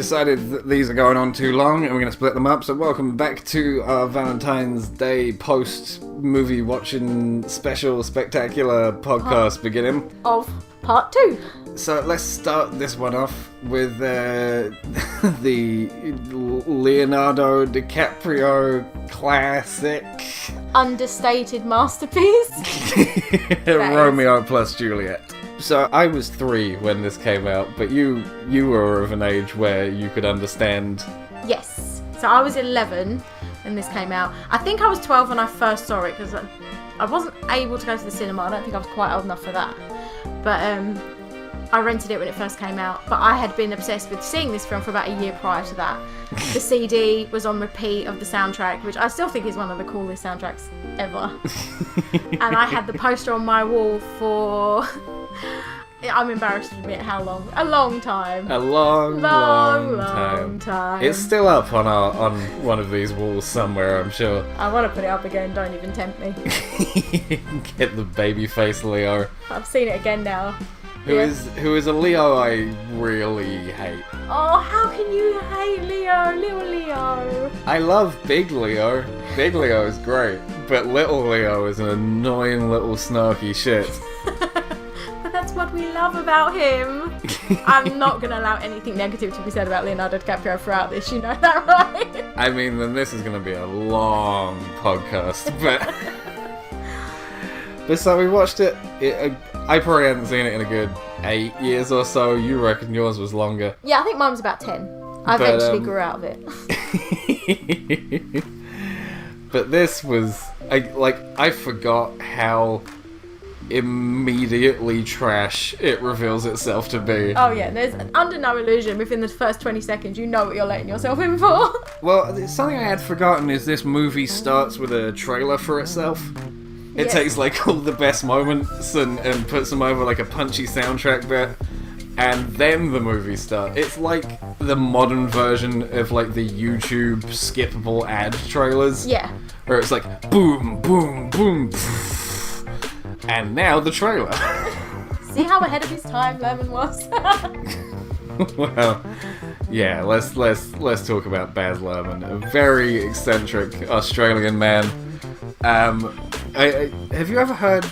decided that these are going on too long and we're going to split them up, so welcome back to our Valentine's Day post-movie watching special spectacular podcast beginning. Of part 2. So let's start this one off with the Leonardo Dicaprio classic. Understated masterpiece. Romeo plus Juliet. So I was 3 when this came out, but you were of an age where you could understand. Yes. So I was 11 when this came out. I think I was 12 when I first saw it because I wasn't able to go to the cinema. I don't think I was quite old enough for that. But I rented it when it first came out. But I had been obsessed with seeing this film for about a year prior to that. The CD was on repeat of the soundtrack, which I still think is one of the coolest soundtracks ever. And I had the poster on my wall for... I'm embarrassed to admit how long. A long time. A long time. It's still up on one of these walls somewhere, I'm sure. I want to put it up again, don't even tempt me. Get the baby face Leo. I've seen it again now. Who is a Leo I really hate. Oh, how can you hate Leo? Little Leo. I love Big Leo. Big Leo is great. But Little Leo is an annoying little snarky shit. That's what we love about him. I'm not going to allow anything negative to be said about Leonardo Dicaprio throughout this, you know that, right? I mean, then this is going to be a long podcast, but so we watched it. I probably hadn't seen it in a good 8 years or so. You reckon yours was longer? Yeah, I think mine was about 10. I eventually grew out of it. But this was, I forgot how immediately trash it reveals itself to be. Oh yeah, there's under no illusion within the first 20 seconds you know what you're letting yourself in for. Well, something I had forgotten is this movie starts with a trailer for itself. It takes like all the best moments and puts them over like a punchy soundtrack bit, and then the movie starts. It's like the modern version of like the YouTube skippable ad trailers. Yeah. Where it's like boom, boom, boom, pff, and now the trailer. See how ahead of his time Lemon was? Well, yeah, let's talk about Baz Luhrmann, a very eccentric Australian man. Have you ever heard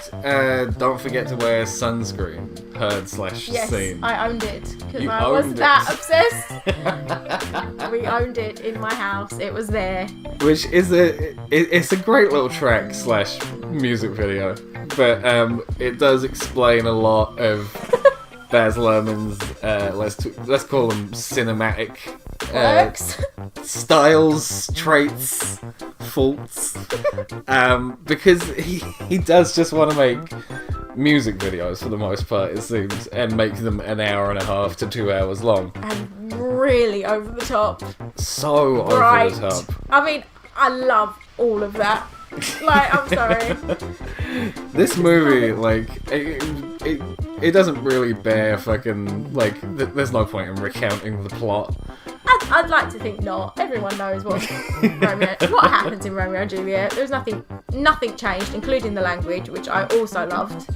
Don't Forget to Wear Sunscreen? Heard/seen? Yes, I owned it because You I was owned that it. obsessed. We owned it in my house. It was there. Which is it's a great little track/music video, but it does explain a lot of Baz Luhrmann's let's call them cinematic styles, traits, faults, because he does just want to make music videos for the most part, it seems, and make them an hour and a half to 2 hours long. And really over the top. So Right. over the top. I mean, I love all of that. Like, I'm sorry. This movie, like, it doesn't really bear fucking, like, there's no point in recounting the plot. I'd like to think not. Everyone knows what happens in Romeo and Juliet. There's nothing changed, including the language, which I also loved.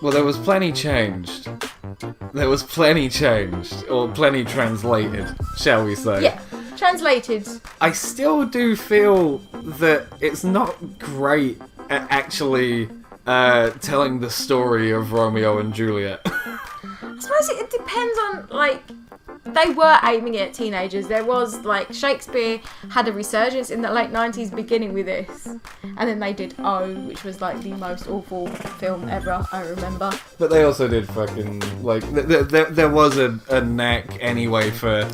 Well, there was plenty changed. Or plenty translated, shall we say. Yeah, translated. I still do feel that it's not great at actually telling the story of Romeo and Juliet. I suppose it depends on, like, they were aiming it at teenagers. There was, like, Shakespeare had a resurgence in the late 90s beginning with this. And then they did O, which was, like, the most awful film ever, I remember. But they also did fucking, like, there was a knack anyway for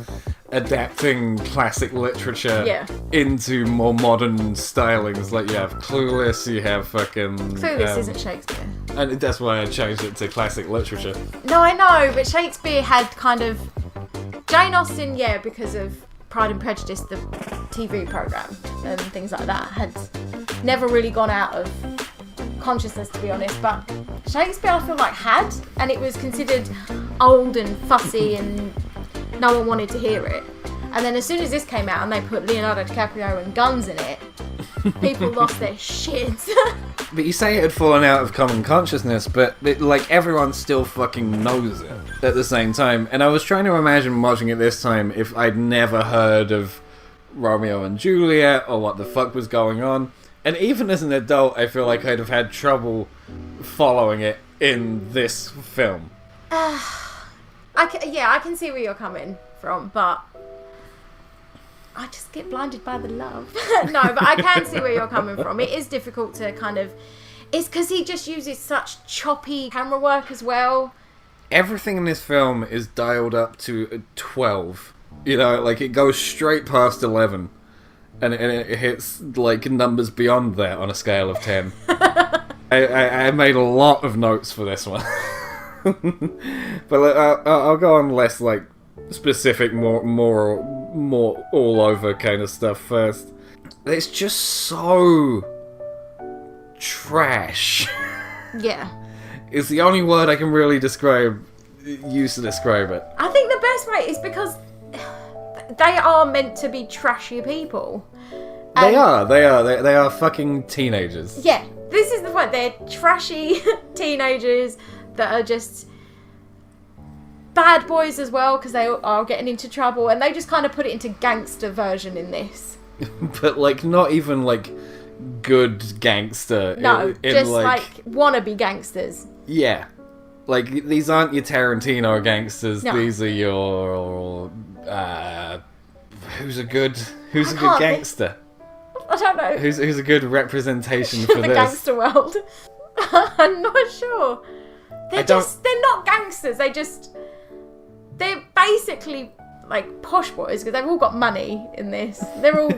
adapting classic literature into more modern stylings. Like, you have Clueless, you have fucking... Clueless isn't Shakespeare. And that's why I changed it to classic literature. No, I know, but Shakespeare had kind of... Jane Austen, yeah, because of Pride and Prejudice, the TV programme, and things like that, had never really gone out of consciousness, to be honest. But Shakespeare, I feel like, had, and it was considered old and fussy, and no one wanted to hear it. And then as soon as this came out and they put Leonardo DiCaprio and guns in it, People lost their shit. But you say it had fallen out of common consciousness, but like everyone still fucking knows it at the same time. And I was trying to imagine watching it this time if I'd never heard of Romeo and Juliet or what the fuck was going on. And even as an adult, I feel like I'd have had trouble following it in this film. I can see where you're coming from, but I just get blinded by the love. No, but I can see where you're coming from. It is difficult to kind of... It's because he just uses such choppy camera work as well. Everything in this film is dialed up to 12. You know, like it goes straight past 11. And it hits like numbers beyond that on a scale of 10. I made a lot of notes for this one. But I'll go on less like specific, more all over kind of stuff first. It's just so trash. Yeah. It's the only word I can really use to describe it. I think the best way is because they are meant to be trashy people. They are fucking teenagers. Yeah, this is the point. They're trashy teenagers that are just bad boys as well, because they are getting into trouble, and they just kind of put it into gangster version in this. But like not even like good gangster. No, just like wannabe gangsters. Yeah, like these aren't your Tarantino gangsters. No. These are your who's a good gangster? I don't know. Who's a good representation for the this? gangster world. I'm not sure. They're not gangsters. They're basically like posh boys because they've all got money in this. They're all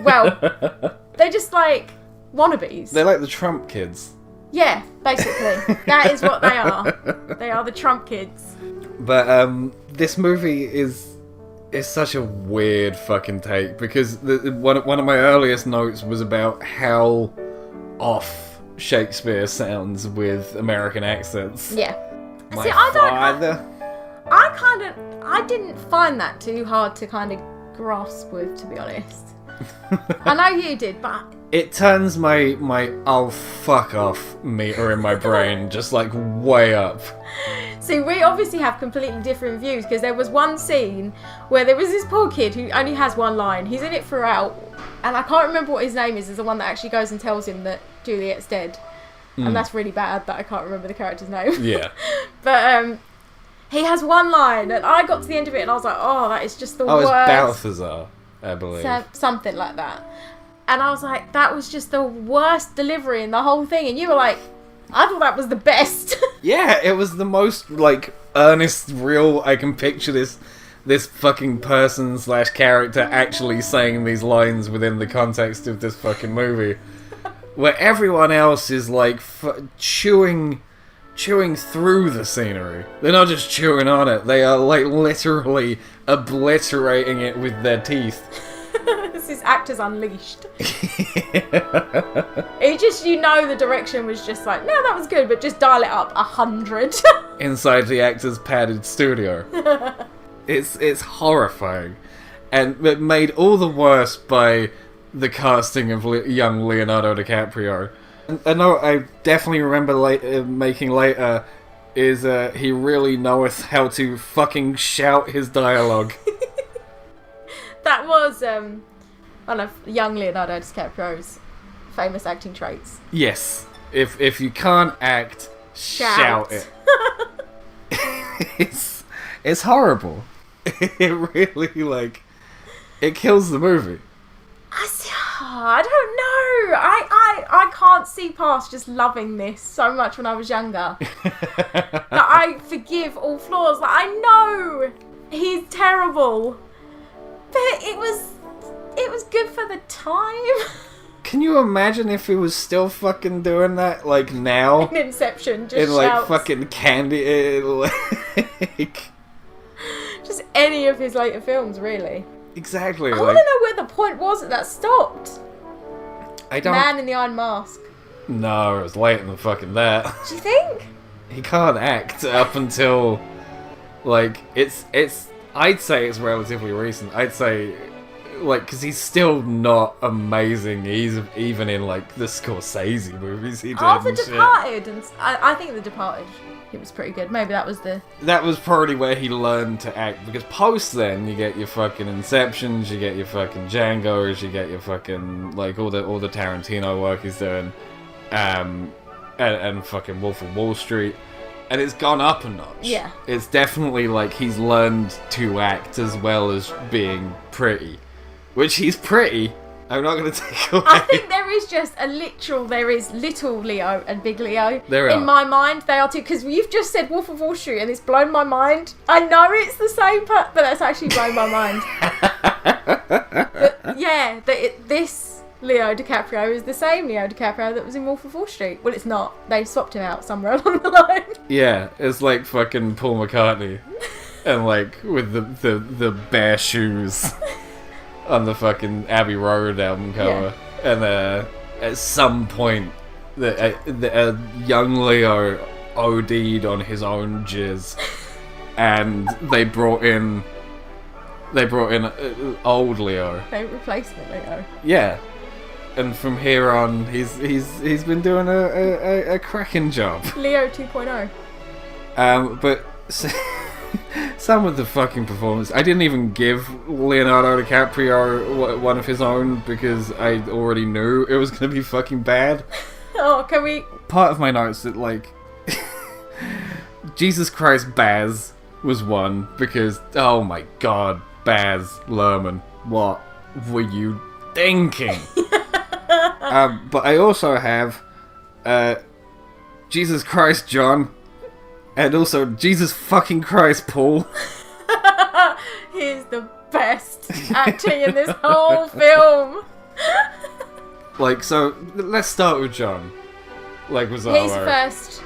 they're just like wannabes. They're like the Trump kids. Yeah, basically. That is what they are. They are the Trump kids. But this movie is such a weird fucking take because one of my earliest notes was about how off Shakespeare sounds with American accents. Yeah. My father. I didn't find that too hard to kind of grasp with, to be honest. I know you did, but it turns my oh fuck off meter in my brain just like way up. See, we obviously have completely different views because there was one scene where there was this poor kid who only has one line. He's in it throughout, and I can't remember what his name is. Is the one that actually goes and tells him that Juliet's dead, and that's really bad that I can't remember the character's name. Yeah. But he has one line, and I got to the end of it, and I was like, oh, that is just the worst. Oh, it's Balthazar, I believe. Something like that. And I was like, that was just the worst delivery in the whole thing. And you were like, I thought that was the best. Yeah, it was the most, like, earnest, real, I can picture this fucking person / character actually saying these lines within the context of this fucking movie. Where everyone else is, like, chewing through the scenery. They're not just chewing on it, they are, like, literally obliterating it with their teeth. This is Actors Unleashed. It just, the direction was just like, no, that was good, but just dial it up 100. Inside the actor's padded studio. It's horrifying. And it made all the worse by the casting of young Leonardo Dicaprio. A note I definitely remember making later is he really knoweth how to fucking shout his dialogue. That was one of young Leonardo DiCaprio's famous acting traits. Yes. If you can't act, shout it. It's horrible. It really, it kills the movie. I don't know. I can't see past just loving this so much when I was younger. That I forgive all flaws. I know he's terrible, but it was good for the time. Can you imagine if he was still fucking doing that, now? In Inception, just in, shouts. Fucking Candy, Just any of his later films, really. Exactly. I want to know where the point was that stopped. I don't... Man in the Iron Mask. No, it was later than fucking that. Do you think? He can't act up until, it's... I'd say it's relatively recent. I'd say, like, because he's still not amazing. He's even in, like, the Scorsese movies he did. Oh, The and shit. Departed. And I think The Departed, it was pretty good. Maybe that was the... That was probably where he learned to act, because post then, you get your fucking Inceptions, you get your fucking Django's, you get your fucking, like, all the Tarantino work he's doing, and fucking Wolf of Wall Street. And it's gone up a notch. Yeah. It's definitely like he's learned to act as well as being pretty. Which he's pretty. I'm not going to take away. I think there is little Leo and big Leo. There In are. my mind, they are too, because you've just said Wolf of Wall Street and it's blown my mind. I know it's the same, but that's actually blown my mind. This Leo DiCaprio is the same Leo DiCaprio that was in Wolf of Wall Street. Well, it's not. They swapped him out somewhere along the line. Yeah, it's like fucking Paul McCartney. And like with the bare shoes on the fucking Abbey Road album cover. Yeah. And at some point, a young Leo OD'd on his own jizz. And they brought in old Leo. Replacement Leo. Yeah. And from here on, he's been doing a cracking job. Leo 2.0. But some of the fucking performance, I didn't even give Leonardo DiCaprio one of his own because I already knew it was going to be fucking bad. Oh, can we? Part of my notes that like Jesus Christ, Baz was one because oh my god, Baz Luhrmann, what were you thinking? But I also have Jesus Christ John and also Jesus fucking Christ Paul. He's the best acting in this whole film. Like, so let's start with John. Like, was He's the first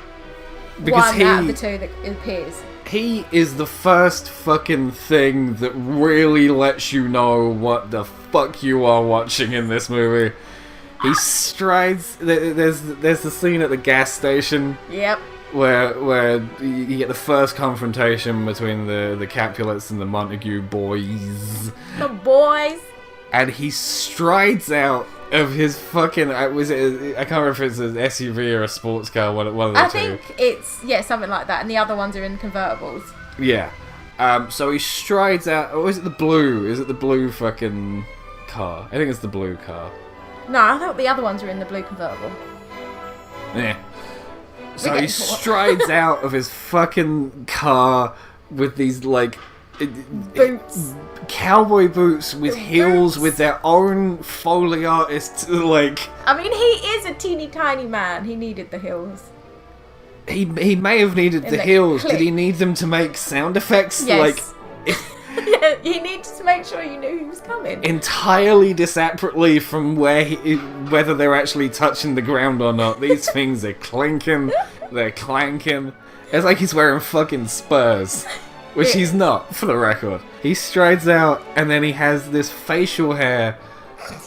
one out of the two that appears. He is the first fucking thing that really lets you know what the fuck you are watching in this movie. He strides. There's the scene at the gas station. Yep. Where you get the first confrontation between the Capulets and the Montague boys. The boys. And he strides out of his fucking. I can't remember if it's an SUV or a sports car. One of the two. I think it's something like that, and the other ones are in convertibles. Yeah. So he strides out. Or is it the blue? Is it the blue fucking car? I think it's the blue car. No, I thought the other ones were in the blue convertible. Yeah. So he strides out of his fucking car with these, like... boots. Cowboy boots with heels with their own Foley artist, like... I mean, he is a teeny tiny man. He needed the heels. He may have needed the heels. Click. Did he need them to make sound effects? Yes. Like... Yeah, you needed to make sure you knew he was coming. Entirely disapparately from whether they're actually touching the ground or not. These things are clinking, they're clanking. It's like he's wearing fucking spurs. Which he's not, for the record. He strides out, and then he has this facial hair,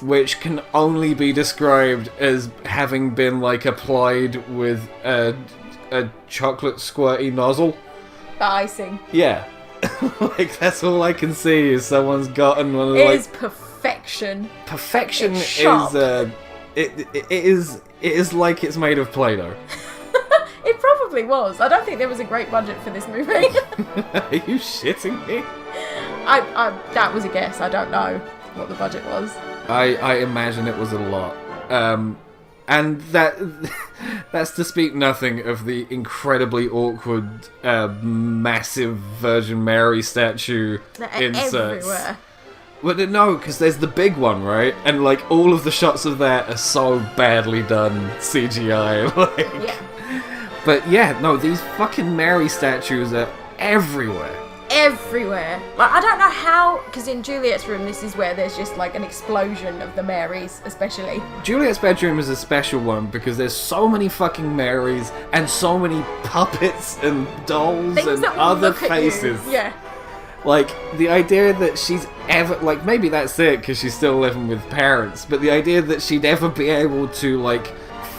which can only be described as having been, like, applied with a chocolate squirty nozzle. The icing. Yeah. Like, that's all I can see is someone's gotten one of the, It like... is perfection. Perfection it's sharp. is... It is like it's made of Play-Doh. It probably was. I don't think there was a great budget for this movie. Are you shitting me? That was a guess. I don't know what the budget was. I imagine it was a lot. And that's to speak nothing of the incredibly awkward, massive Virgin Mary statue inserts. Everywhere. Well, no, because there's the big one, right? And, like, all of the shots of that are so badly done CGI. Like, yeah. But, yeah, no, these fucking Mary statues are everywhere. Everywhere. Like, I don't know how, because in Juliet's room, this is where there's just, like, an explosion of the Marys, especially. Juliet's bedroom is a special one because there's so many fucking Marys and so many puppets and dolls Things and that will other look at faces. you. Yeah. Like, the idea that she's ever... Like, maybe that's it because she's still living with parents, but the idea that she'd ever be able to, like,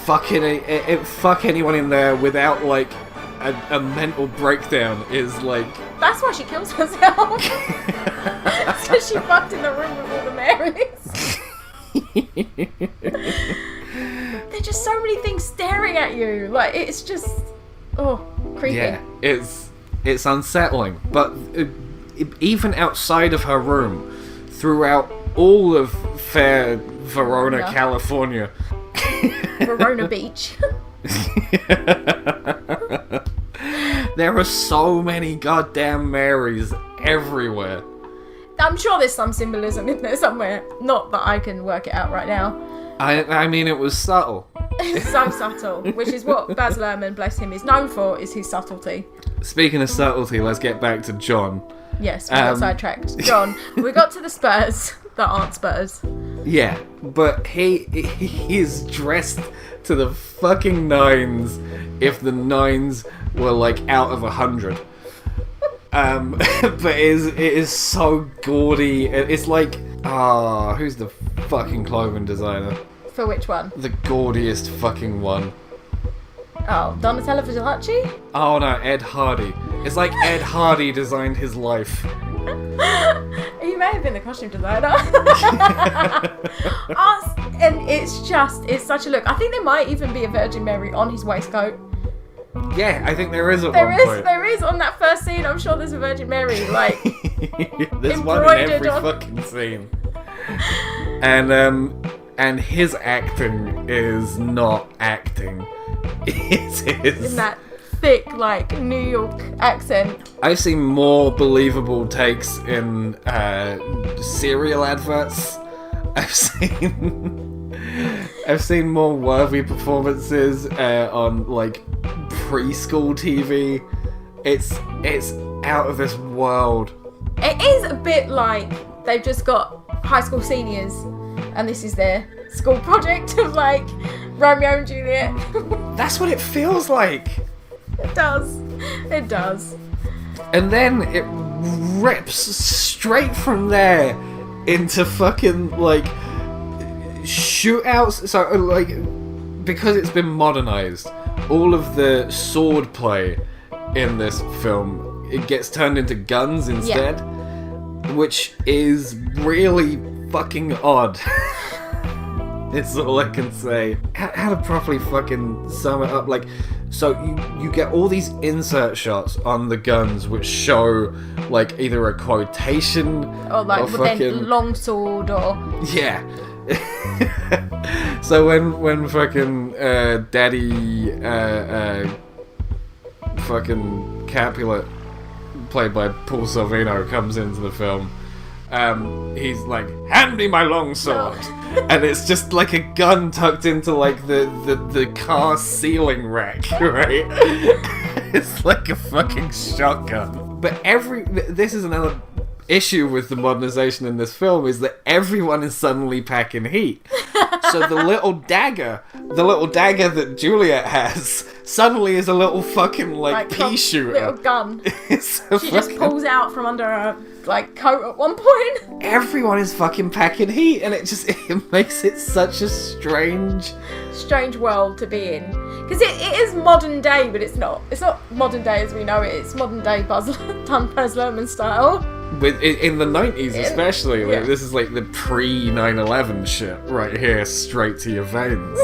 fuck anyone in there without, like, a mental breakdown is, like... That's why she kills herself. So she fucked in the room with all the Marys. There's just so many things staring at you. Like, it's just, creepy. Yeah, it's unsettling. But even outside of her room, throughout all of fair Verona, California. Verona Beach. There are so many goddamn Marys everywhere. I'm sure there's some symbolism in there somewhere. Not that I can work it out right now. I mean, it was subtle. It's so subtle, which is what Baz Luhrmann, bless him, is known for, is his subtlety. Speaking of subtlety, let's get back to John. Yes, we got sidetracked. John, we got to the Spurs that aren't Spurs. Yeah, but he is dressed to the fucking nines if the nines were like out of 100. But it is so gaudy. It's like, who's the fucking clothing designer? For which one? The gaudiest fucking one. Oh, Donatella Versace? Oh no, Ed Hardy. It's like Ed Hardy designed his life. He may have been the costume designer. And it's such a look. I think there might even be a Virgin Mary on his waistcoat. Yeah, I think there is at one point. There is on that first scene. I'm sure there's a Virgin Mary, like, there's one in every fucking scene. And his acting is not acting. It is. In that thick, like, New York accent. I've seen more believable takes in cereal adverts. I've seen more worthy performances on like preschool TV. It's out of this world. It is a bit like they've just got high school seniors, and this is their school project of like Romeo and Juliet. That's what it feels like. It does. It does. And then it rips straight from there into fucking like shootouts. So like, because it's been modernized, all of the sword play in this film, it gets turned into guns instead, which is really fucking odd. It's all I can say. How to properly fucking sum it up? Like, so you get all these insert shots on the guns which show like either a quotation or like or fucking long sword or yeah. So when fucking Daddy fucking Capulet, played by Paul Sorvino, comes into the film, he's like, "Hand me my long sword." And it's just like a gun tucked into like the car ceiling rack, right? It's like a fucking shotgun. But this is another issue with the modernization in this film, is that everyone is suddenly packing heat. So the little dagger that Juliet has suddenly is a little fucking like pea shooter. Little gun. She just pulls out from under her like coat at one point. Everyone is fucking packing heat, and it makes it such a strange world to be in. Because it is modern day, but it's not modern day as we know it. It's modern day Baz Luhrmann style. In the 90s especially, like, this is like the pre-9/11 shit right here, straight to your veins.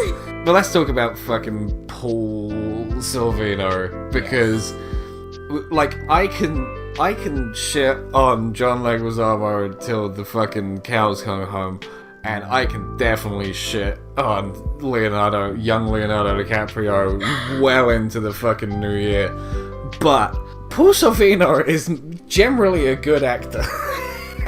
But let's talk about fucking Paul Sorvino, because like I can shit on John Leguizamo until the fucking cows come home, and I can definitely shit on young Leonardo DiCaprio well into the fucking new year. But Paul Sorvino is generally a good actor.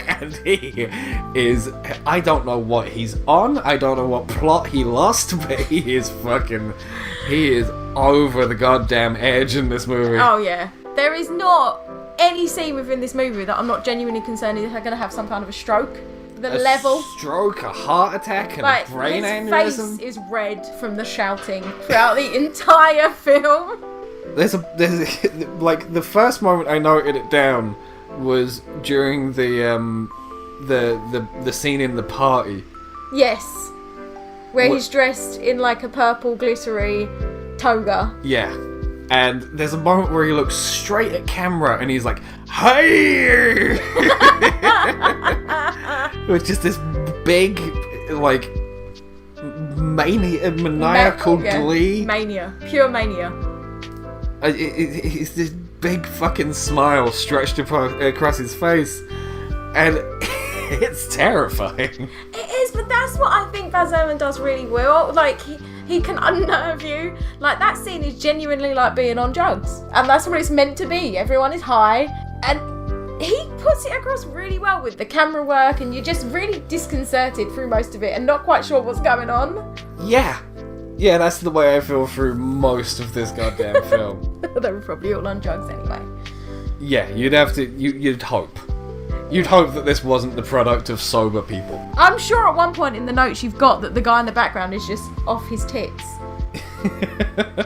And he is, I don't know what he's on, I don't know what plot he lost, but he is over the goddamn edge in this movie. Oh yeah. There is not any scene within this movie that I'm not genuinely concerned is going to have some kind of a stroke. A stroke, a heart attack, and like, a brain his aneurysm. Face is red from the shouting throughout the entire film. There's like the first moment I noted it down was during the scene in the party. Yes, where he's dressed in like a purple glittery toga. Yeah, and there's a moment where he looks straight at camera and he's like, "Hey!" With just this big, like, maniacal glee. Mania. Pure mania. It's this big fucking smile stretched across his face, and it's terrifying. It is, but that's what I think Baz Luhrmann does really well. Like, he can unnerve you. Like, that scene is genuinely like being on drugs, and that's what it's meant to be. Everyone is high, and he puts it across really well with the camera work, and you're just really disconcerted through most of it and not quite sure what's going on. Yeah, that's the way I feel through most of this goddamn film. They were probably all on drugs anyway. Yeah, you'd hope. You'd hope that this wasn't the product of sober people. I'm sure at one point in the notes you've got that the guy in the background is just off his tits.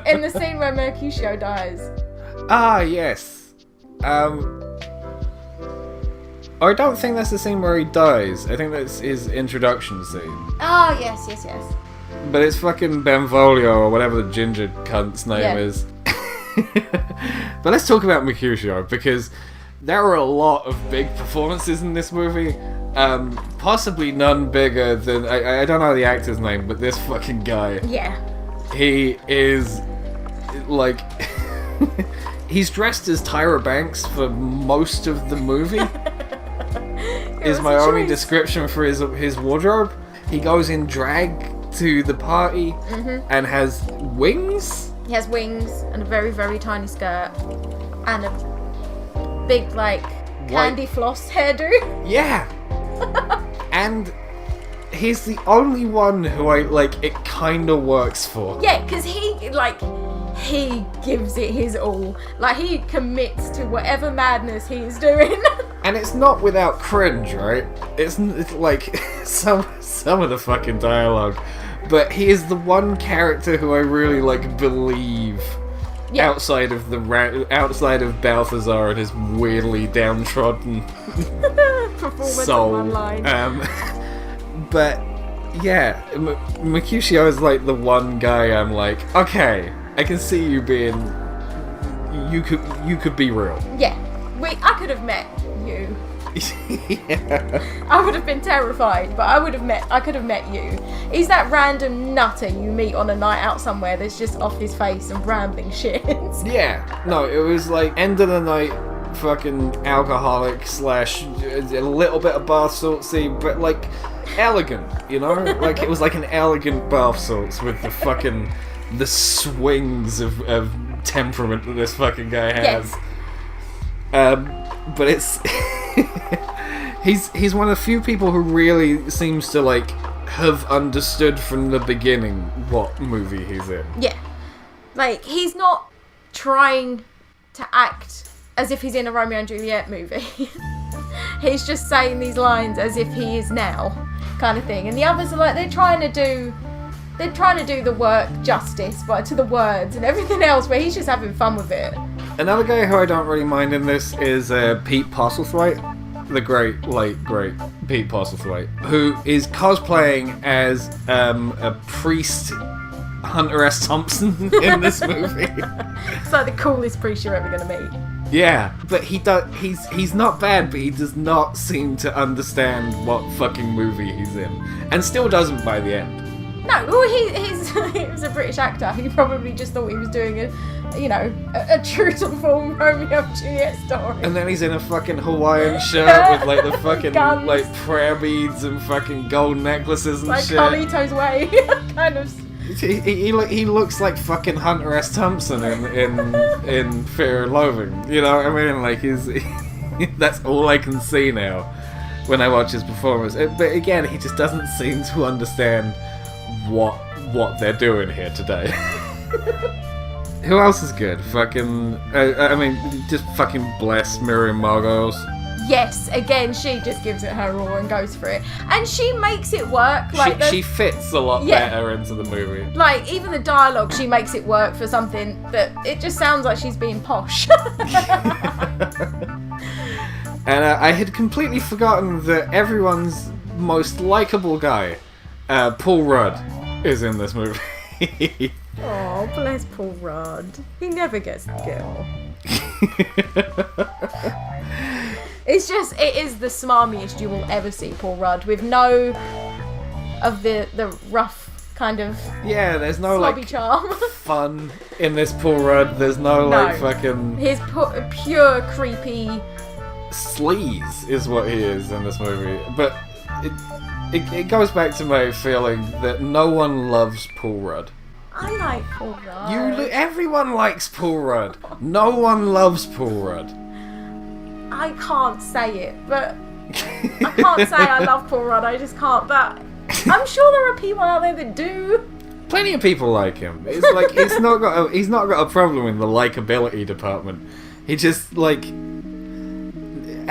In the scene where Mercutio dies. Ah, yes. I don't think that's the scene where he dies. I think that's his introduction scene. Ah, yes. But it's fucking Benvolio, or whatever the ginger cunt's name is. But let's talk about Mercutio, because there are a lot of big performances in this movie. Possibly none bigger than... I don't know the actor's name, but this fucking guy. Yeah. He is... like... he's dressed as Tyra Banks for most of the movie. Is my only description for his wardrobe. He goes in drag to the party and has wings. He has wings and a very, very tiny skirt and a big, like, candy floss hairdo. Yeah. And he's the only one who it kind of works for. Yeah, because he gives it his all. Like, he commits to whatever madness he is doing. And it's not without cringe, right? It's like some of the fucking dialogue. But he is the one character who I really believe outside of Balthazar and his weirdly downtrodden performance soul. on one line. But yeah, Mercutio is like the one guy I'm like, okay, I can see you being. You could be real. Yeah, I could have met you. Yeah. I would have been terrified, but I could have met you. He's that random nutter you meet on a night out somewhere that's just off his face and rambling shit. Yeah. No, it was like end of the night fucking alcoholic / a little bit of bath saltsy, but like elegant, you know? Like it was like an elegant bath salts with the swings of temperament that this fucking guy has. Yes. But it's he's one of the few people who really seems to have understood from the beginning what movie he's in. Yeah. Like, he's not trying to act as if he's in a Romeo and Juliet movie. He's just saying these lines as if he is now, kind of thing. And the others are they're trying to do the work justice, but to the words and everything else, where he's just having fun with it. Another guy who I don't really mind in this is Pete Postlethwaite, the great Pete Postlethwaite, who is cosplaying as a priest, Hunter S. Thompson, in this movie. It's like the coolest priest you're ever going to meet. Yeah, but he's not bad, but he does not seem to understand what fucking movie he's in, and still doesn't by the end. No, well, he was a British actor. He probably just thought he was doing a true to form Romeo and Juliet story. And then he's in a fucking Hawaiian shirt with the fucking guns, prayer beads and fucking gold necklaces and shit. Like Carlito's Way, kind of. He looks like fucking Hunter S. Thompson in Fear and Loathing. You know what I mean? Like that's all I can see now when I watch his performance. But again, he just doesn't seem to understand what they're doing here today. Who else is good? Fucking, I mean, just fucking bless Miriam Margolyes. Yes, again, she just gives it her all and goes for it. And she makes it work. She fits a lot better into the movie. Like, even the dialogue, she makes it work for something that, it just sounds like she's being posh. And I had completely forgotten that everyone's most likeable guy, Paul Rudd, is in this movie. Oh, bless Paul Rudd. He never gets the girl. It is the smarmiest you will ever see Paul Rudd, with no of the rough kind of Yeah, there's no snobby like charm. fun in this Paul Rudd. There's no like fucking He's pure creepy. sleaze is what he is in this movie. But it goes back to my feeling that no one loves Paul Rudd. I like Paul Rudd. Everyone likes Paul Rudd. No one loves Paul Rudd. I can't say it, but I can't say I love Paul Rudd. I just can't. But I'm sure there are people out there that do. Plenty of people like him. It's like he's not got a problem in the likability department. He just like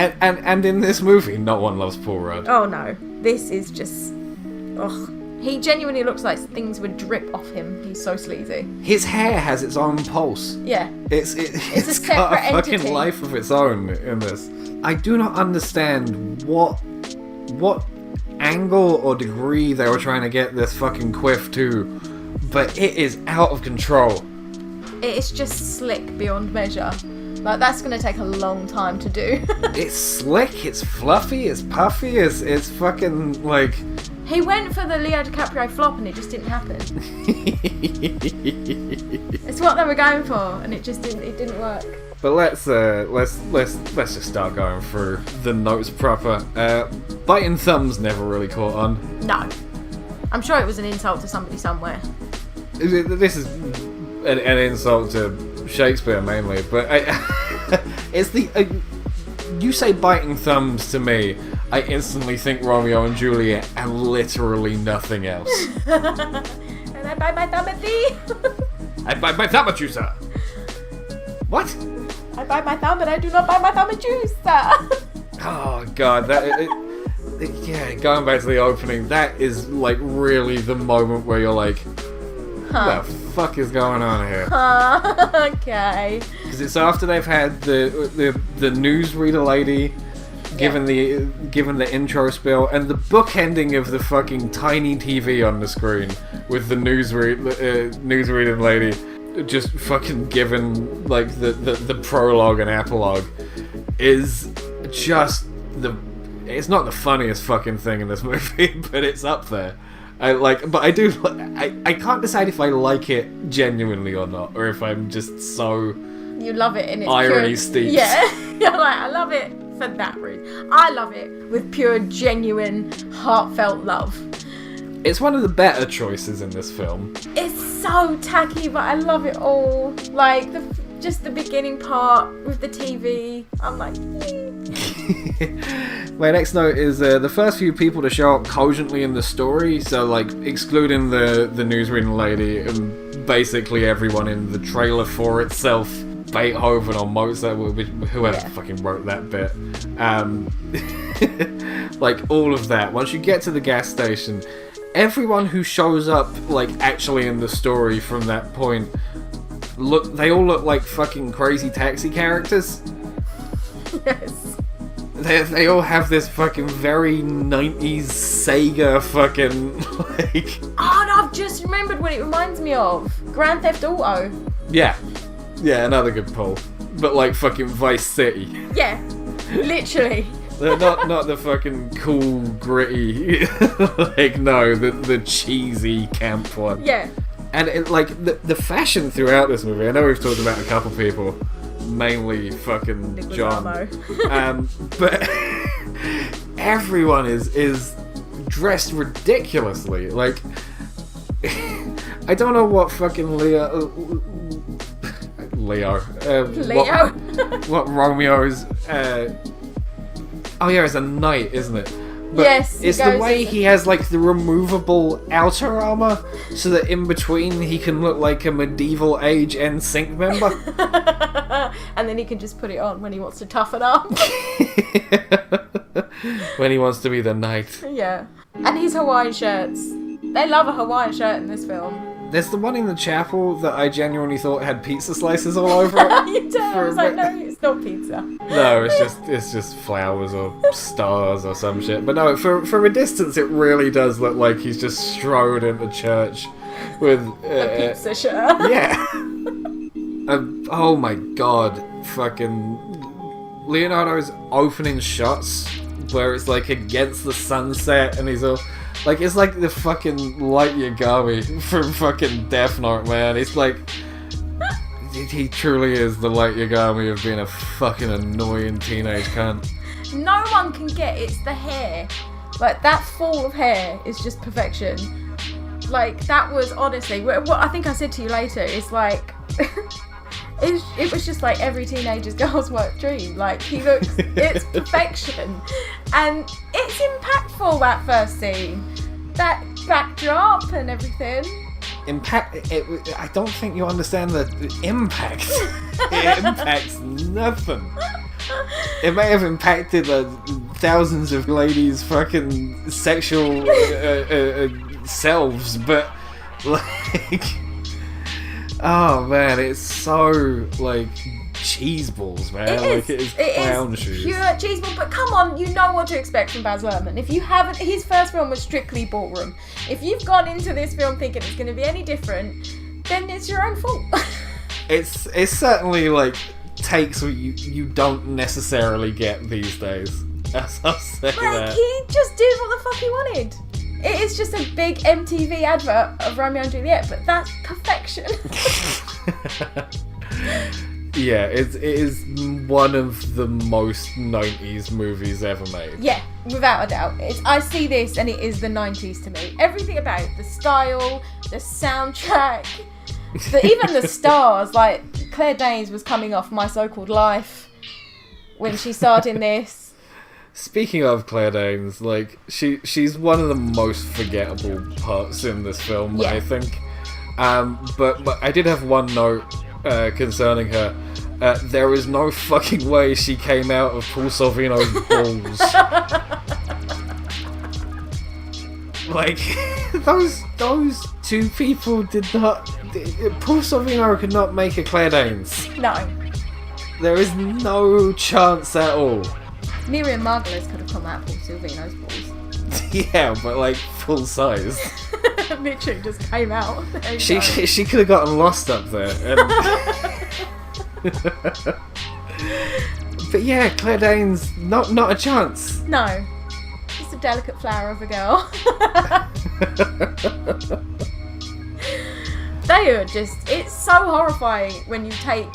and in this movie, no one loves Paul Rudd. Oh no, this is just. Ugh. He genuinely looks like things would drip off him. He's so sleazy. His hair has its own pulse. Yeah. It's a got a separate fucking entity. life of its own in this. I do not understand what angle or degree they were trying to get this fucking quiff to, but it is out of control. It's just slick beyond measure. Like, that's going to take a long time to do. It's slick, it's fluffy, it's puffy, it's fucking like... He went for the Leo DiCaprio flop and it just didn't happen. It's what they were going for and it didn't work. But let's just start going through the notes proper. Biting thumbs never really caught on. No. I'm sure it was an insult to somebody somewhere. This is an insult to Shakespeare mainly, but it's the you say biting thumbs to me, I instantly think Romeo and Juliet and literally nothing else. And I bite my thumb at thee. I bite my thumb at you, sir. What? I bite my thumb, but I do not bite my thumb at you, sir. Oh god, yeah, going back to the opening, that is like really the moment where you're like, what the fuck is going on here? Okay. Because it's after they've had the newsreader lady given the intro spiel and the bookending of the fucking tiny TV on the screen with the newsreading lady just fucking given like the prologue and epilogue is just it's not the funniest fucking thing in this movie, but it's up there. I can't decide if I like it genuinely or not, or if I'm just so you love it in its irony pure, steeped. Yeah, you're like, I love it for that reason. I love it with pure, genuine, heartfelt love. It's one of the better choices in this film. It's so tacky, but I love it all. Like just the beginning part with the TV. I'm like. My next note is the first few people to show up cogently in the story, so like excluding the newsreading lady and basically everyone in the trailer for itself, Beethoven or Mozart, whoever fucking wrote that bit, like all of that. Once you get to the gas station, everyone who shows up like actually in the story from that point, they all look like fucking Crazy Taxi characters. Yes. They all have this fucking very 90s Sega fucking, like... Oh, no, I've just remembered what it reminds me of. Grand Theft Auto. Yeah. Yeah, another good pull. But like fucking Vice City. Yeah, literally. They're not the fucking cool, gritty, like, no, the cheesy camp one. Yeah. And it, like, the fashion throughout this movie, I know we've talked about a couple people, mainly fucking John. But everyone is dressed ridiculously. Like, I don't know what fucking Leo. What Romeo's. Oh yeah, it's a knight, isn't it? But yes, it's the way he has like the removable outer armor, so that in between he can look like a medieval age NSYNC member. And then he can just put it on when he wants to toughen up. When he wants to be the knight. Yeah. And his Hawaiian shirts. They love a Hawaiian shirt in this film. There's the one in the chapel that I genuinely thought had pizza slices all over it. You did. I was like, no, it's not pizza. No, it's just flowers or stars or some shit. But no, from a distance, it really does look like he's just strode into church with a pizza shirt. Yeah. Oh my god, fucking Leonardo's opening shots where it's like against the sunset and he's all, Like, it's like the fucking Light Yagami from fucking Death Note, man. It's like... He truly is the Light Yagami of being a fucking annoying teenage cunt. No one can get it's the hair. Like, that fall of hair is just perfection. Like, that was honestly... What I think I said to you later is like... it was just like every teenager's girl's worst dream. Like, he looks... It's perfection. And it's impactful, that first scene. That backdrop and everything. I don't think you understand the impact. It impacts nothing. It may have impacted thousands of ladies' fucking sexual selves, but like, oh man, it's so like cheese balls, man. It is clown shoes. Pure cheese balls. But come on, you know what to expect from Baz Luhrmann. If you haven't, his first film was strictly ballroom. If you've gone into this film thinking it's going to be any different, then it's your own fault. It's certainly like takes what you don't necessarily get these days. I'll say that. He just did what the fuck he wanted. It is just a big MTV advert of Romeo and Juliet, but that's perfection. Yeah, it is one of the most 90s movies ever made. Yeah, without a doubt. I see this and it is the 90s to me. Everything about it, the style, the soundtrack, even the stars. Like, Claire Danes was coming off My So-Called Life when she starred in this. Speaking of Claire Danes, like, she's one of the most forgettable parts in this film, yeah. I think. But I did have one note concerning her. There is no fucking way she came out of Paul Sorvino's balls. Like, those two people did not... Paul Sorvino could not make a Claire Danes. No. There is no chance at all. Miriam Margolyes could have come out of Paul Sorvino's balls. Yeah, but like full size. Literally just came out. She could have gotten lost up there. And... But yeah, Claire Danes, not a chance. No. Just a delicate flower of a girl. They are just... It's so horrifying when you take,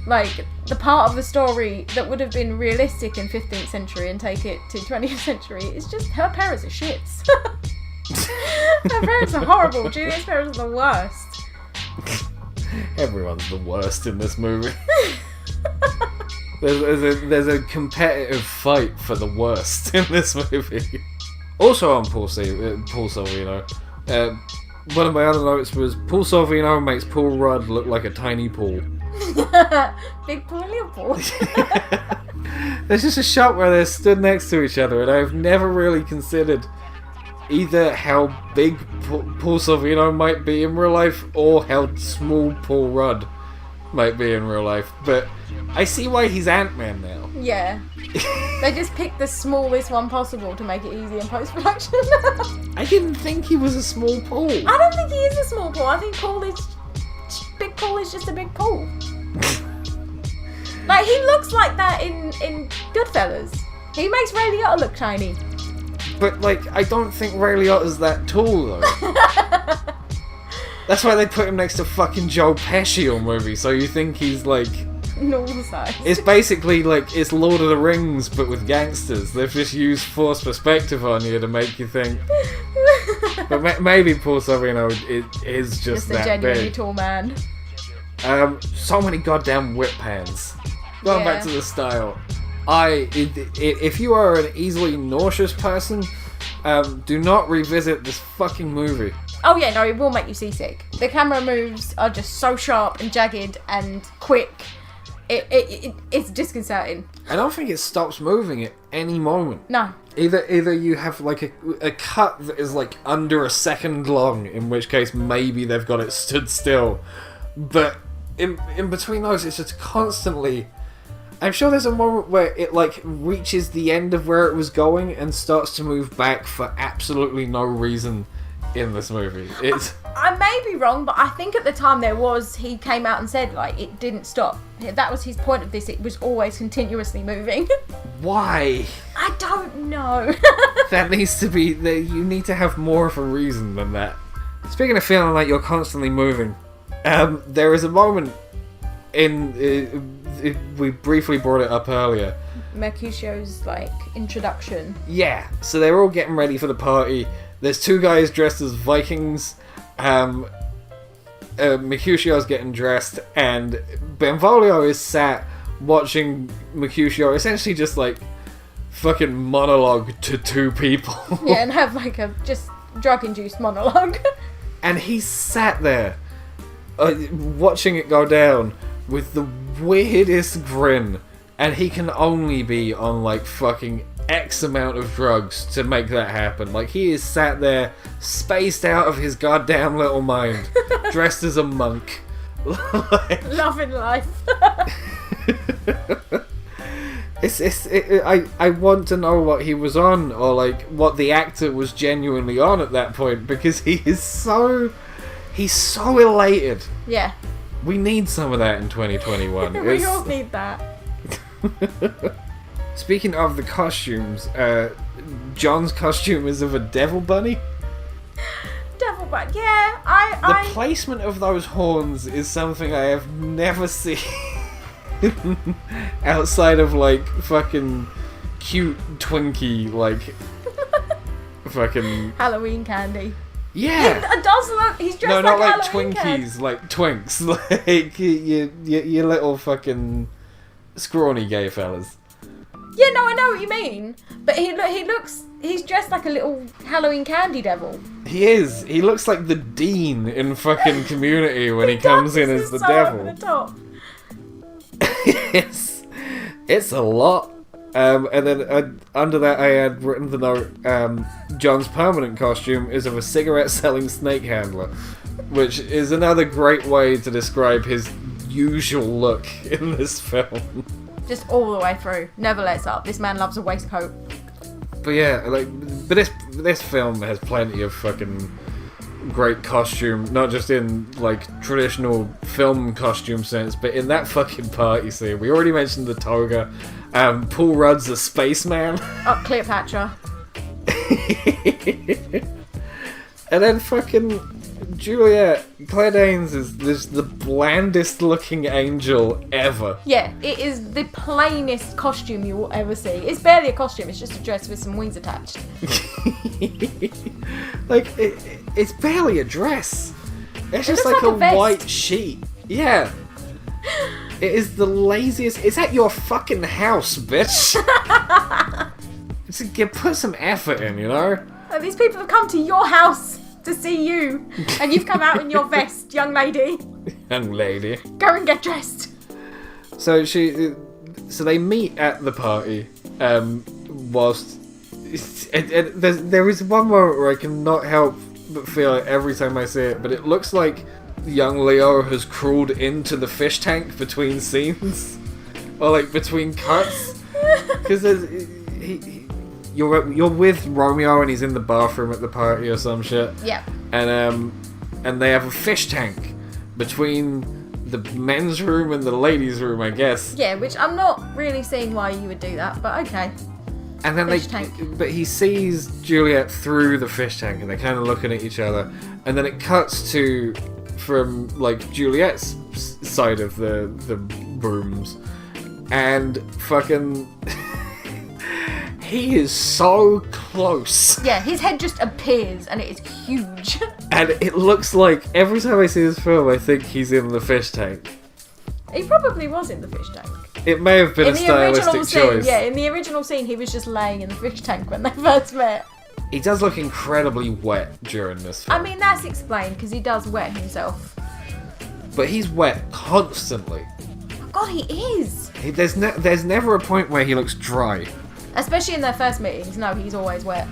like, the part of the story that would have been realistic in 15th century and take it to 20th century. It's just, her parents are shits. Her parents are horrible. Juliet's parents are the worst. Everyone's the worst in this movie. There's a competitive fight for the worst in this movie. Also on Paul Sorvino, one of my other notes was Paul Sorvino makes Paul Rudd look like a tiny Paul. Big Paul, little Paul. There's just a shot where they're stood next to each other, and I've never really considered either how big Paul Sorvino might be in real life or how small Paul Rudd might be in real life. But I see why he's Ant-Man now. Yeah. They just picked the smallest one possible to make it easy in post-production. I didn't think he was a small Paul. I don't think he is a small Paul. I think Big Paul is just a big Paul. Like, he looks like that in Goodfellas. He makes Ray Liotta look tiny. But, like, I don't think Ray Liotta's that tall, though. That's why they put him next to fucking Joe Pesci on movies, so you think he's, like... normal size. It's basically, like, it's Lord of the Rings, but with gangsters. They've just used forced perspective on you to make you think... But maybe Paul Sorvino is just that a genuinely big. Tall man. So many goddamn whip pans. Going back to the style. If you are an easily nauseous person, do not revisit this fucking movie. Oh yeah, no, it will make you seasick. The camera moves are just so sharp and jagged and quick. It's disconcerting. I don't think it stops moving at any moment. No. Either you have like a cut that is like under a second long, in which case maybe they've got it stood still. But in between those, it's just constantly... I'm sure there's a moment where it like reaches the end of where it was going and starts to move back for absolutely no reason in this movie. I may be wrong, but I think at the time he came out and said like it didn't stop. That was his point of this. It was always continuously moving. Why? I don't know. That needs to be... You need to have more of a reason than that. Speaking of feeling like you're constantly moving, there is a moment we briefly brought it up earlier. Mercutio's, like, introduction. Yeah, so they're all getting ready for the party. There's two guys dressed as Vikings. Mercutio's getting dressed, and Benvolio is sat watching Mercutio essentially just, like, fucking monologue to two people. Yeah, and have, like, a just drug-induced monologue. And he's sat there, watching it go down with the weirdest grin. And he can only be on, like, fucking X amount of drugs to make that happen. Like, he is sat there, spaced out of his goddamn little mind, dressed as a monk. Loving life. I want to know what he was on, or, like, what the actor was genuinely on at that point, because he's so elated. Yeah. We need some of that in 2021. We all need that. Speaking of the costumes, John's costume is of a devil bunny. Devil bunny, yeah. The placement of those horns is something I have never seen outside of, like, fucking cute Twinkie, like, fucking Halloween candy. Yeah. It does look. He's dressed not like Halloween Twinkies, candy. like Twinks, like your little fucking scrawny gay fellas. Yeah, no, I know what you mean. But he looks. He's dressed like a little Halloween candy devil. He is. He looks like the dean in fucking Community when he comes in as the so devil. Over the top. It's a lot. And then under that I had written the note, John's permanent costume is of a cigarette-selling snake handler, which is another great way to describe his usual look in this film. Just all the way through. Never lets up. This man loves a waistcoat. But yeah, but this film has plenty of fucking great costume, not just in, like, traditional film costume sense, but in that fucking party scene. We already mentioned the toga. Paul Rudd's a spaceman. Oh, Cleopatra. And then fucking Juliet, Claire Danes is the blandest looking angel ever. Yeah, it is the plainest costume you will ever see. It's barely a costume, it's just a dress with some wings attached. Like, it's barely a dress. It's just looks like like a vest. white sheet. Yeah. It is the laziest. It's at your fucking house, bitch. Put some effort in, you know? These people have come to your house to see you, and you've come out in your vest, young lady. Young lady. Go and get dressed. So they meet at the party, whilst... there is one moment where I cannot help but feel it every time I see it, but it looks like young Leo has crawled into the fish tank between scenes, or like between cuts, because you're with Romeo and he's in the bathroom at the party or some shit. Yeah. And they have a fish tank between the men's room and the ladies' room, I guess. Yeah, which I'm not really seeing why you would do that, but okay. And then but he sees Juliet through the fish tank, and they're kind of looking at each other, and then it cuts to from, like, Juliet's side of the rooms, and fucking he is so close. Yeah, his head just appears and it is huge. And it looks like every time I see this film I think he's in the fish tank. He probably was in the fish tank. It may have been In a the stylistic original choice. scene, yeah, in the original scene he was just laying in the fish tank when they first met. He does look incredibly wet during this film. I mean, that's explained because he does wet himself. But he's wet constantly. Oh God, he is! There's never a point where he looks dry. Especially in their first meetings. No, he's always wet.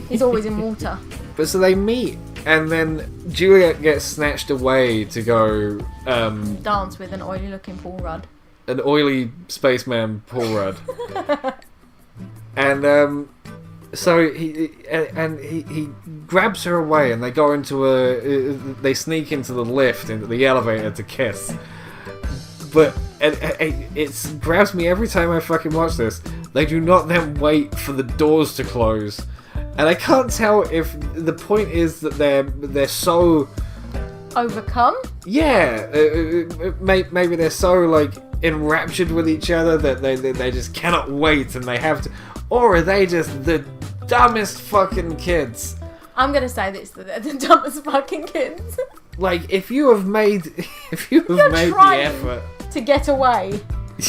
He's always in water. But so they meet, and then Juliet gets snatched away to go... Dance with an oily-looking Paul Rudd. An oily spaceman, Paul Rudd. And so he grabs her away, and they go into they sneak into the lift, into the elevator to kiss. But it grabs me every time I fucking watch this. they do not then wait for the doors to close. And I can't tell if the point is that they're so overcome. Yeah, maybe they're so like enraptured with each other that they just cannot wait and they have to, or are they just the dumbest fucking kids? I'm gonna say this: they're the dumbest fucking kids. Like, if you have made the effort to get away,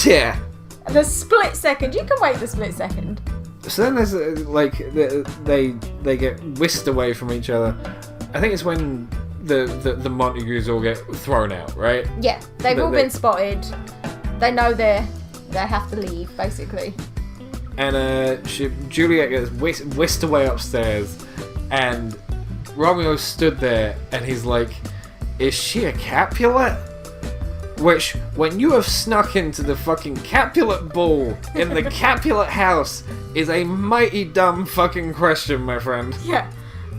yeah, the split second, you can wait the split second. So then there's like they get whisked away from each other. I think it's when the Montagues all get thrown out, right? Yeah, they've all been spotted. They know they have to leave, basically. And Juliet gets whisked away upstairs, and Romeo stood there, and he's like, "Is she a Capulet?" Which, when you have snuck into the fucking Capulet ball in the Capulet house, is a mighty dumb fucking question, my friend. Yeah.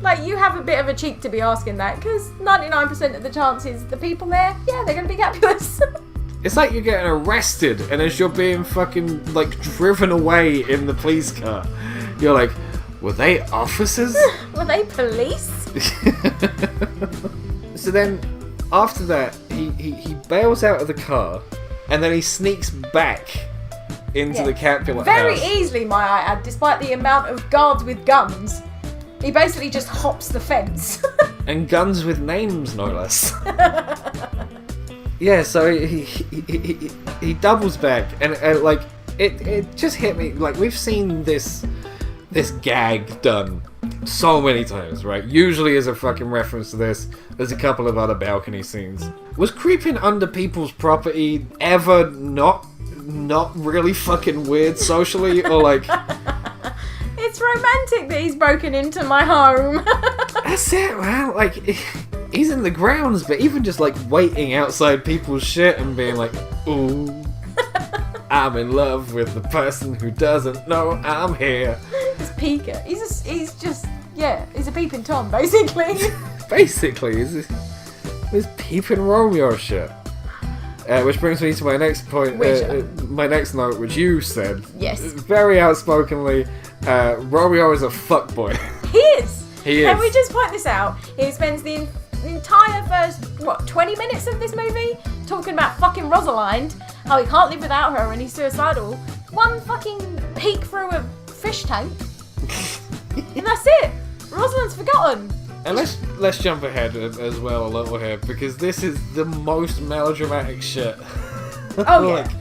Like, you have a bit of a cheek to be asking that, because 99% of the chances the people there, yeah, they're going to be Capulets. It's like you're getting arrested, and as you're being fucking, like, driven away in the police car, you're like, were they officers? Were they police? So then, after that, he bails out of the car, and then he sneaks back into the Capulet very house. easily, might I add, despite the amount of guards with guns. He basically just hops the fence. And guns with names, no less. Yeah, so he doubles back, and like it just hit me. Like, we've seen this gag done so many times, right? Usually as a fucking reference to this. There's a couple of other balcony scenes. Was creeping under people's property ever not really fucking weird socially, or like? It's romantic that he's broken into my home. That's it, man. Like, he's in the grounds, but even just like waiting outside people's shit and being like, ooh, I'm in love with the person who doesn't know I'm here. He's peeker. He's just he's a peeping Tom, basically. Basically, he's this peeping Romeo shit. Which brings me to my next point, my next note, which you said. Yes. Very outspokenly, Romeo is a fuckboy. He is. He is. Can we just point this out? He spends the entire first, 20 minutes of this movie talking about fucking Rosalind, how he can't live without her and he's suicidal. One fucking peek through a fish tank. And that's it. Rosalind's forgotten. And let's jump ahead as well a little here, because this is the most melodramatic shit. Oh, yeah. Like,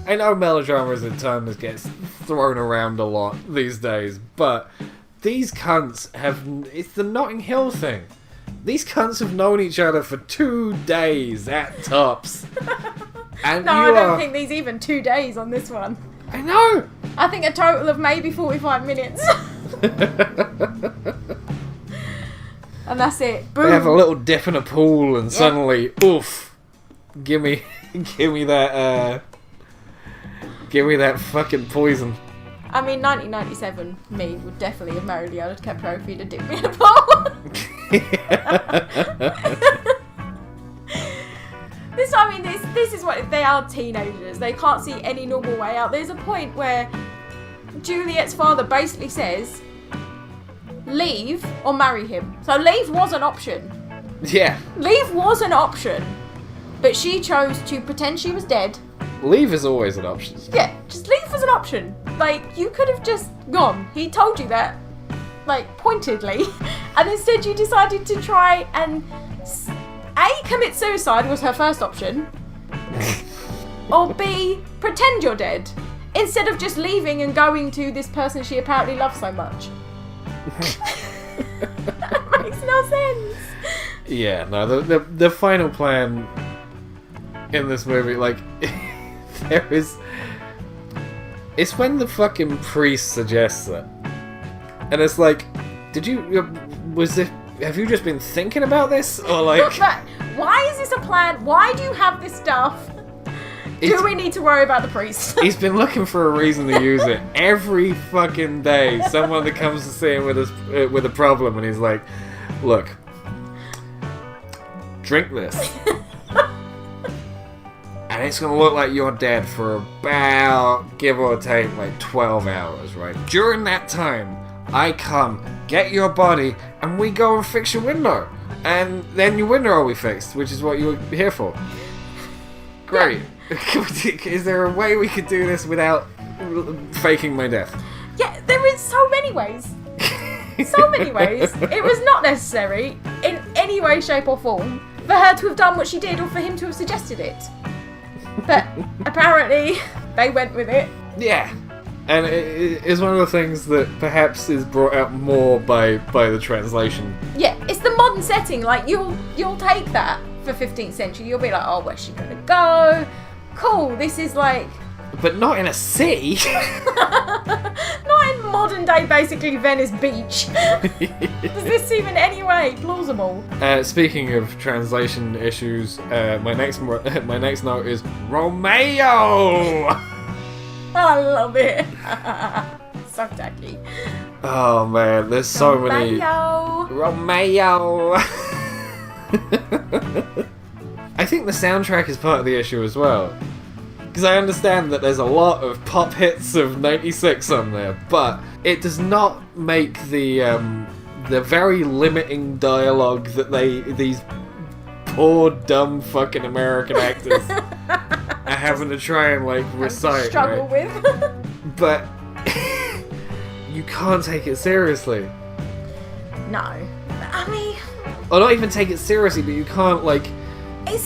I know melodrama is a term that gets thrown around a lot these days, but these cunts it's the Notting Hill thing. These cunts have known each other for 2 days at tops. And No, I don't think there's even 2 days on this one. I know! I think a total of maybe 45 minutes. And that's it. Boom. They have a little dip in a pool and suddenly, oof, give me that fucking poison. I mean, 1997, me would definitely have married Leonardo Dicaprio if he'd have dipped me in a pool. This is what, they are teenagers. They can't see any normal way out. There's a point where Juliet's father basically says, leave or marry him. So leave was an option. Yeah. Leave was an option. But she chose to pretend she was dead. Leave is always an option. Yeah, just leave was an option. Like, you could have just gone. He told you that, like, pointedly. And instead you decided to try and A, commit suicide was her first option. Or B, pretend you're dead. Instead of just leaving and going to this person she apparently loves so much. That makes no sense. Yeah, no, the final plan in this movie, like, there is... It's when the fucking priest suggests it. And it's like, have you just been thinking about this? Or like... Why is this a plan? Why do you have this stuff? Do we need to worry about the priest? He's been looking for a reason to use it every fucking day. Someone that comes to see him with a problem, and he's like, "Look, drink this, and it's gonna look like you're dead for about, give or take, like 12 hours, right? During that time, I come, get your body, and we go and fix your window. And then your window will be fixed, which is what you were here for. Great. Is there a way we could do this without faking my death? Yeah, there is so many ways. So many ways. It was not necessary, in any way, shape or form, for her to have done what she did or for him to have suggested it. But apparently, they went with it. Yeah. And it is one of the things that perhaps is brought out more by the translation. Yeah, it's the modern setting. Like, you'll take that for 15th century. You'll be like, oh, where's she gonna go? Cool, this is like... But not in a city. Not in modern day, basically, Venice Beach. Does this seem in any way plausible? Speaking of translation issues, my next note is Romeo! I love it. So tacky. Oh man, there's so many. Romeo! I think the soundtrack is part of the issue as well. Because I understand that there's a lot of pop hits of '96 on there, but it does not make the very limiting dialogue that these poor dumb fucking American actors are having to try and like recite. Struggle right? with. But you can't take it seriously. No, I mean, Or not even take it seriously, but you can't like.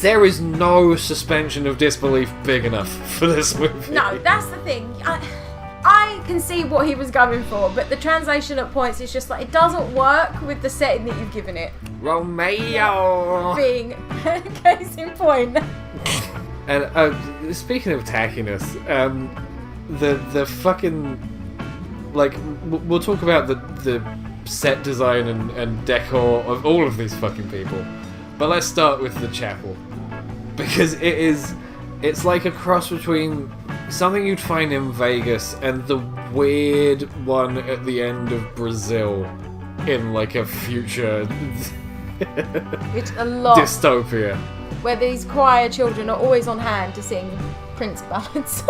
There is no suspension of disbelief big enough for this movie. No, that's the thing. I can see what he was going for, but the translation at points is just like, it doesn't work with the setting that you've given it. Romeo! Being case in point. And speaking of tackiness, the fucking... Like, we'll talk about the set design and decor of all of these fucking people. But let's start with the chapel. Because it's like a cross between something you'd find in Vegas and the weird one at the end of Brazil in like a future It's a lot. dystopia. Where these choir children are always on hand to sing Prince ballads.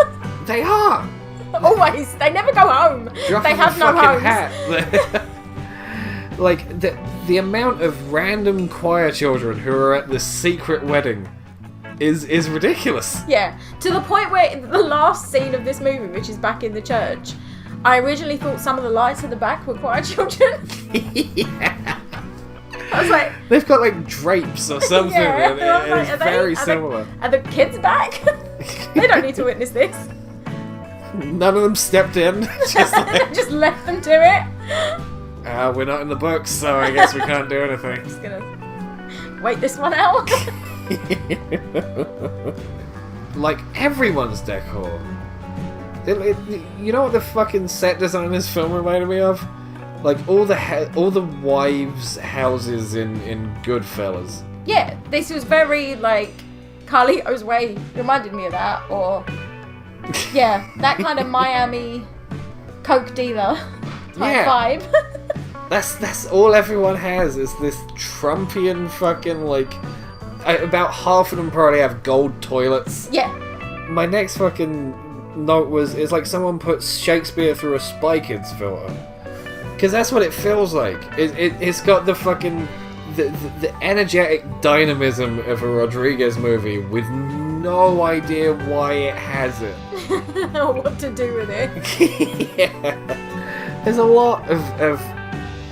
They are! Always. They never go home. Drop They off have a no fucking homes. hat. Like, the amount of random choir children who are at the secret wedding is ridiculous. Yeah, to the point where in the last scene of this movie, which is back in the church, I originally thought some of the lights at the back were choir children. Yeah. I was like... They've got like drapes or something. Yeah, and I was like, it's very similar. Are the kids back? They don't need to witness this. None of them stepped in. Just like, Just left them to it. we're not in the books, so I guess we can't do anything. Just gonna wait this one out. Like everyone's decor. You know what the fucking set design in this film reminded me of? Like all the wives' houses in Goodfellas. Yeah, this was very like Carlito's Way. Reminded me of that, or yeah, that kind of Miami coke dealer type vibe. That's all everyone has is this Trumpian fucking like. About half of them probably have gold toilets. Yeah. My next fucking note it's like someone put Shakespeare through a Spy Kids filter. Because that's what it feels like. It's got the fucking the energetic dynamism of a Rodriguez movie with no idea why it has it. Or what to do with it. Yeah. There's a lot of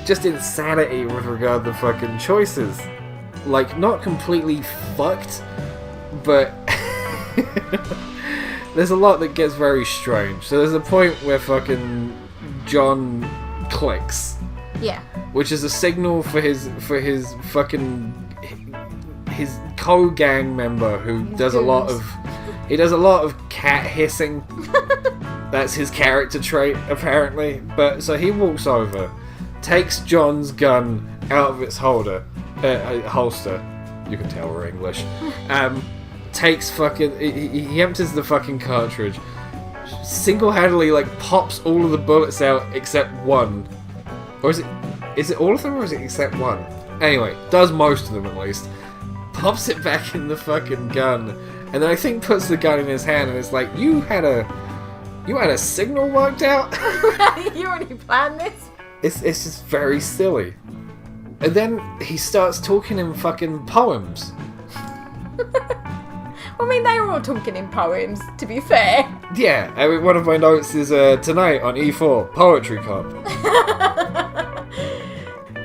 just insanity with regard to fucking choices. Like, not completely fucked, but there's a lot that gets very strange. So there's a point where fucking John clicks. Yeah. Which is a signal for his fucking his co-gang member who does a lot of cat hissing. That's his character trait, apparently. But so he walks over, takes John's gun out of its holster. You can tell we're English. Takes fucking. He empties the fucking cartridge. Single-handedly, like, pops all of the bullets out except one. Or is it all of them, or is it except one? Anyway, does most of them at least. Pops it back in the fucking gun, And then I think puts the gun in his hand and is like, you had a signal worked out? You already planned this? It's just very silly. And then he starts talking in fucking poems. I mean, they were all talking in poems, to be fair. Yeah, I mean, one of my notes is tonight on E4, Poetry Cop.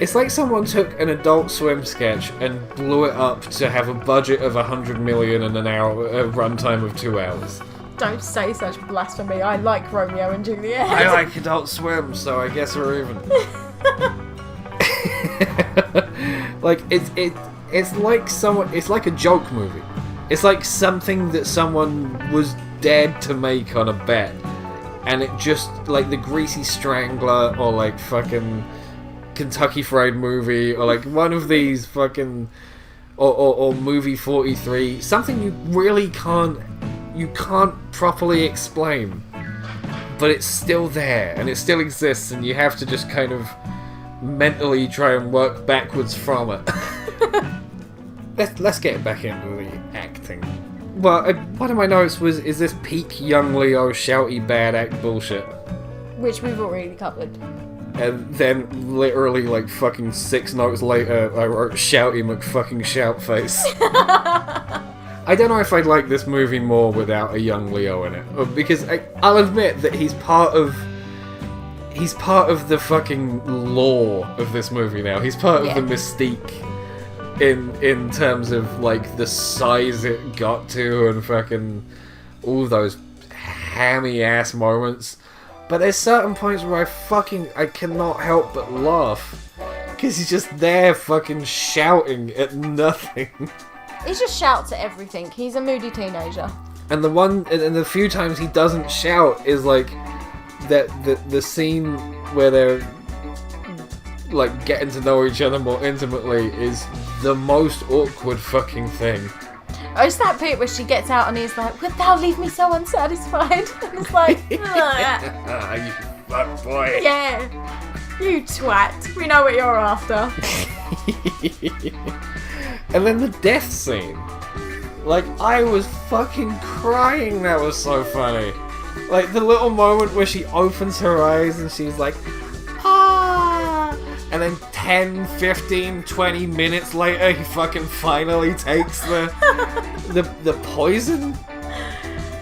It's like someone took an Adult Swim sketch and blew it up to have a budget of 100 million and a runtime of 2 hours. Don't say such blasphemy. I like Romeo and Juliet. I like Adult Swim, so I guess we're even. Like it's like a joke movie. It's like something that someone was dared to make on a bet, and it just, like the Greasy Strangler or like fucking Kentucky Fried Movie or like one of these fucking or Movie 43, something you really can't properly explain, but it's still there and it still exists, and you have to just kind of mentally try and work backwards from it. Let's get back into the acting. Well, one of my notes is this peak young Leo shouty bad act bullshit. Which we've already covered. And then literally like fucking 6 notes later I wrote shouty McFucking shout face. I don't know if I'd like this movie more without a young Leo in it. Because I'll admit that he's part of the fucking lore of this movie now. He's part of the mystique in terms of like the size it got to and fucking all those hammy ass moments. But there's certain points where I cannot help but laugh because he's just there fucking shouting at nothing. He just shouts at everything. He's a moody teenager. And the few times he doesn't shout is like the scene where they're like getting to know each other more intimately is the most awkward fucking thing. Oh, it's that bit where she gets out and he's like, "Would thou leave me so unsatisfied?" And it's like, you fuck boy. Yeah, you twat. We know what you're after. And then the death scene. Like, I was fucking crying. That was so funny. Like, the little moment where she opens her eyes and she's like, ah. And then 10, 15, 20 minutes later, he fucking finally takes the poison.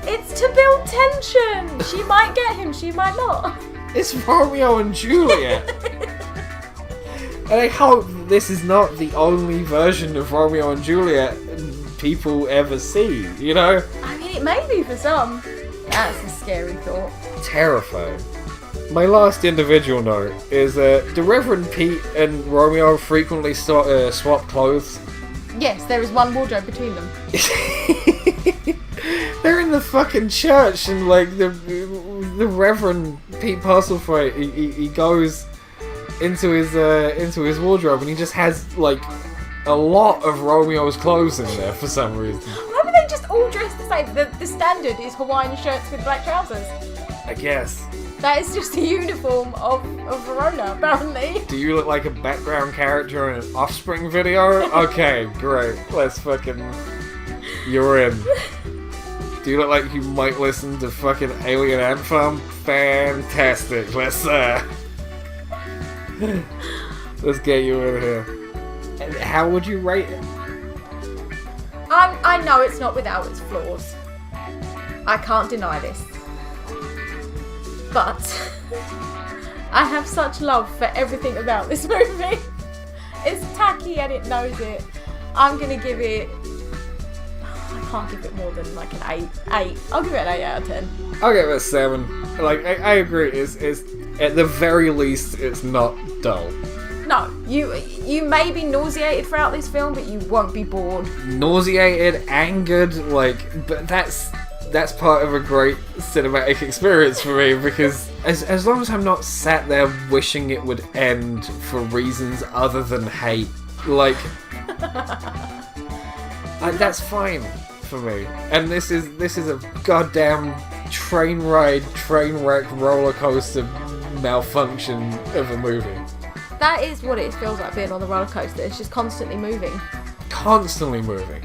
It's to build tension. She might get him, she might not. It's Romeo and Juliet. And I hope this is not the only version of Romeo and Juliet people ever see, you know? I mean, it may be for some. That's a scary thought. Terrifying. My last individual note is do Reverend Pete and Romeo frequently swap clothes? Yes, there is one wardrobe between them. They're in the fucking church, and like the Reverend Pete Postlethwaite, he goes into his wardrobe, and he just has like a lot of Romeo's clothes in there for some reason. Why were they just all dressed the same? The standard is Hawaiian shirts with black trousers. I guess. That is just the uniform of Verona, apparently. Do you look like a background character in an Offspring video? Okay, great. Let's fucking... You're in. Do you look like you might listen to fucking Alien Anthem? Fantastic. Let's get you in here. How would you rate it? I know it's not without its flaws. I can't deny this. But I have such love for everything about this movie. It's tacky and it knows it. I'm gonna give it... I can't give it more than like an 8. I'll give it an 8 out of 10. I'll give it a 7. Like, I agree. It's at the very least, it's not dull. No, you may be nauseated throughout this film, but you won't be bored. Nauseated, angered, like, but that's part of a great cinematic experience for me, because as long as I'm not sat there wishing it would end for reasons other than hate, like, that's fine for me. And this is a goddamn train wreck, roller coaster malfunction of a movie. That is what it feels like being on the roller coaster. It's just constantly moving. Constantly moving.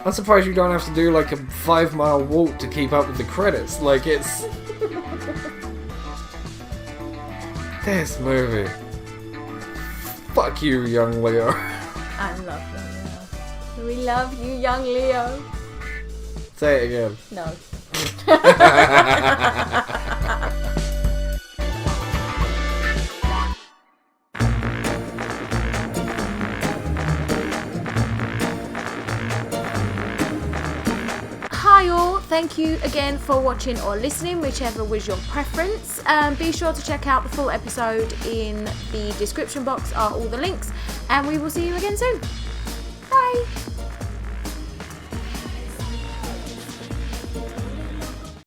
I'm surprised you don't have to do like a 5-mile walk to keep up with the credits. Like, it's... This movie. Fuck you, young Leo. I love you, Leo. We love you, young Leo. Say it again. No. Hi all, thank you again for watching or listening, whichever was your preference. Be sure to check out the full episode. In the description box are all the links, and we will see you again soon. Bye!